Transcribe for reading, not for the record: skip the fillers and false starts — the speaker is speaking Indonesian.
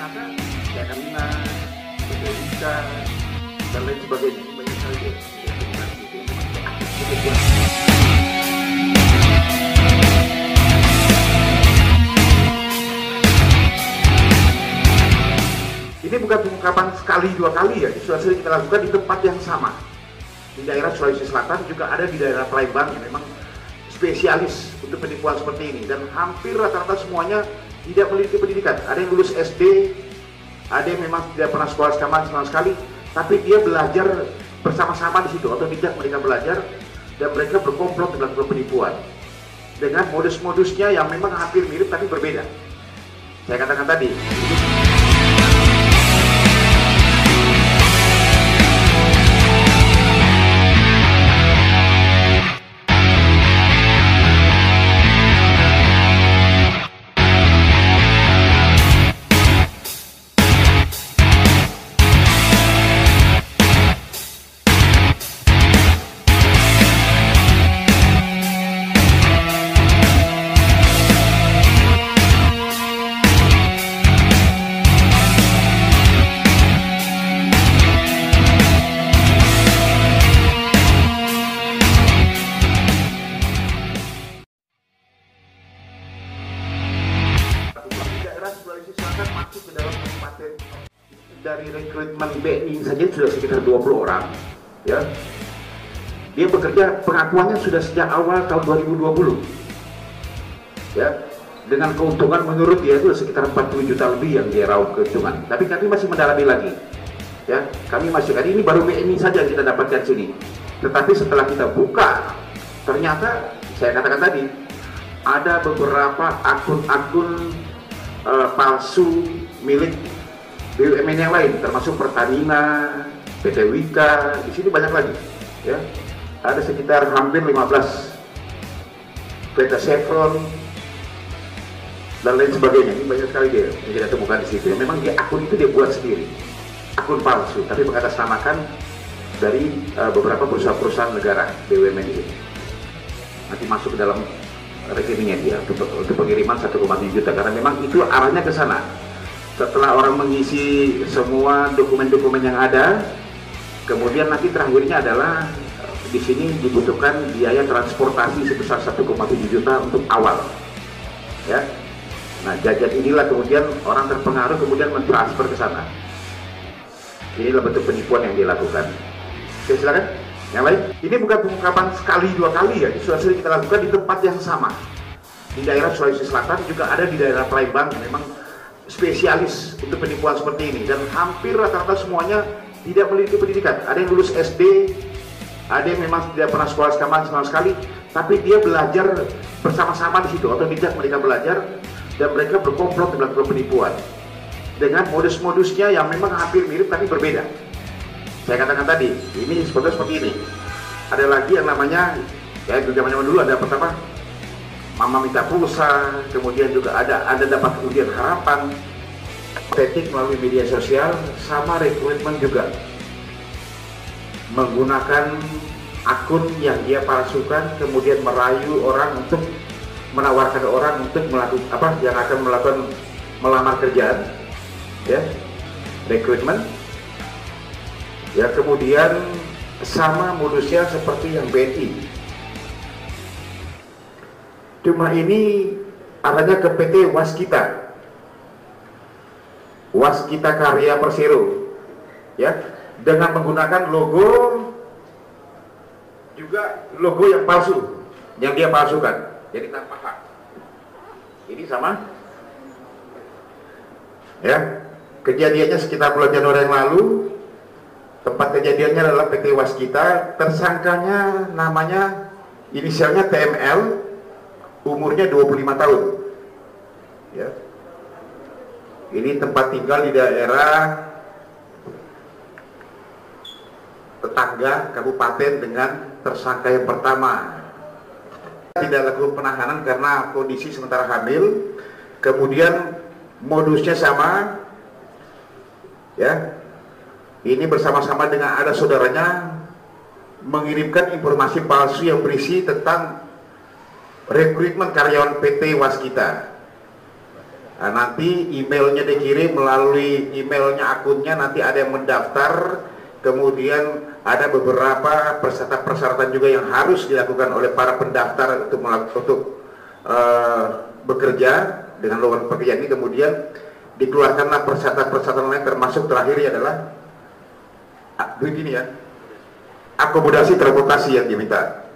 ternyata Jakarta, Indonesia, dan lain sebagainya. Banyak sekali ya. Ini bukan pengungkapan sekali dua kali ya, sudah sering kita lakukan di tempat yang sama. Di daerah Sulawesi Selatan juga ada di daerah Palembang yang memang spesialis untuk penipuan seperti ini, dan hampir rata-rata semuanya tidak memiliki pendidikan. Ada yang lulus SD, ada yang memang tidak pernah sekolah sama sekali, tapi dia belajar bersama-sama di situ, atau tidak mereka belajar dan mereka berkomplot melakukan penipuan dengan modus-modusnya yang memang hampir mirip tapi berbeda. Saya katakan tadi. Sulawesi Selatan masuk ke dalam kabupaten dari rekrutmen BNI saja sudah sekitar 20 orang ya. Dia bekerja, pengakuannya sudah sejak awal tahun 2020 ya, dengan keuntungan menurut dia itu sekitar 40 juta lebih yang dia raup keuntungan. Tapi kami masih mendalami lagi ya, kami masih, ini baru BNI saja yang kita dapatkan sini. Tetapi setelah kita buka, ternyata saya katakan tadi ada beberapa akun-akun palsu milik BUMN yang lain, termasuk Pertamina, PT Wika, di sini banyak lagi, ya. Ada sekitar hampir 15 PT Chevron dan lain sebagainya. Ini banyak sekali dia yang kita temukan di situ. Memang dia akun itu dia buat sendiri, akun palsu, tapi mengatasnamakan dari beberapa perusahaan-perusahaan negara BUMN ini. Nanti masuk ke dalam rekeningnya dia untuk pengiriman 1,7 juta, karena memang itu arahnya ke sana. Setelah orang mengisi semua dokumen-dokumen yang ada, kemudian nanti terakhirnya adalah di sini dibutuhkan biaya transportasi sebesar 1,7 juta untuk awal ya. Nah, jajan inilah kemudian orang terpengaruh kemudian mentransfer ke sana. Inilah bentuk penipuan yang dilakukan. Oke, silakan. Yang lain, ini bukan pengungkapan sekali dua kali ya, sudah sering kita lakukan di tempat yang sama. Di daerah Sulawesi Selatan juga ada di daerah Palembang yang memang spesialis untuk penipuan seperti ini, dan hampir rata-rata semuanya tidak memiliki pendidikan. Ada yang lulus SD, ada yang memang tidak pernah sekolah sama sekali, tapi dia belajar bersama-sama di situ, atau tidak mereka belajar dan mereka berkomplot melakukan penipuan dengan modus-modusnya yang memang hampir mirip tapi berbeda. Saya katakan tadi, ini seperti ini. Ada lagi yang namanya, ya zaman-zaman dulu ada pertama Mama Minta Pulsa, kemudian juga ada dapat kemudian harapan, tetik melalui media sosial, sama rekrutmen juga. Menggunakan akun yang dia palsukan, kemudian merayu orang untuk menawarkan orang untuk melakukan yang akan melakukan melamar kerjaan, ya, rekrutmen. Ya, kemudian sama modusnya seperti yang BNI. Cuma ini arahnya ke PT Waskita Karya Persero, ya, dengan menggunakan logo yang palsu, yang dia palsukan, jadi tanpa hak. Ini sama, ya, kejadiannya sekitar bulan Januari yang lalu. Tempat kejadiannya adalah PT Waskita, tersangkanya namanya inisialnya TML, umurnya 25 tahun. Ya. Ini tempat tinggal di daerah tetangga kabupaten dengan tersangka yang pertama. Tidak lakukan penahanan karena kondisi sementara hamil, kemudian modusnya sama, ya. Ini bersama-sama dengan ada saudaranya mengirimkan informasi palsu yang berisi tentang rekrutmen karyawan PT Waskita. Nah, nanti emailnya dikirim melalui emailnya, akunnya, nanti ada yang mendaftar, kemudian ada beberapa persyaratan juga yang harus dilakukan oleh para pendaftar untuk bekerja dengan lowongan pekerjaan ini. Kemudian dikeluarkanlah persyaratan-persyaratan lain, termasuk terakhir adalah begini ya, akomodasi transportasi yang diminta.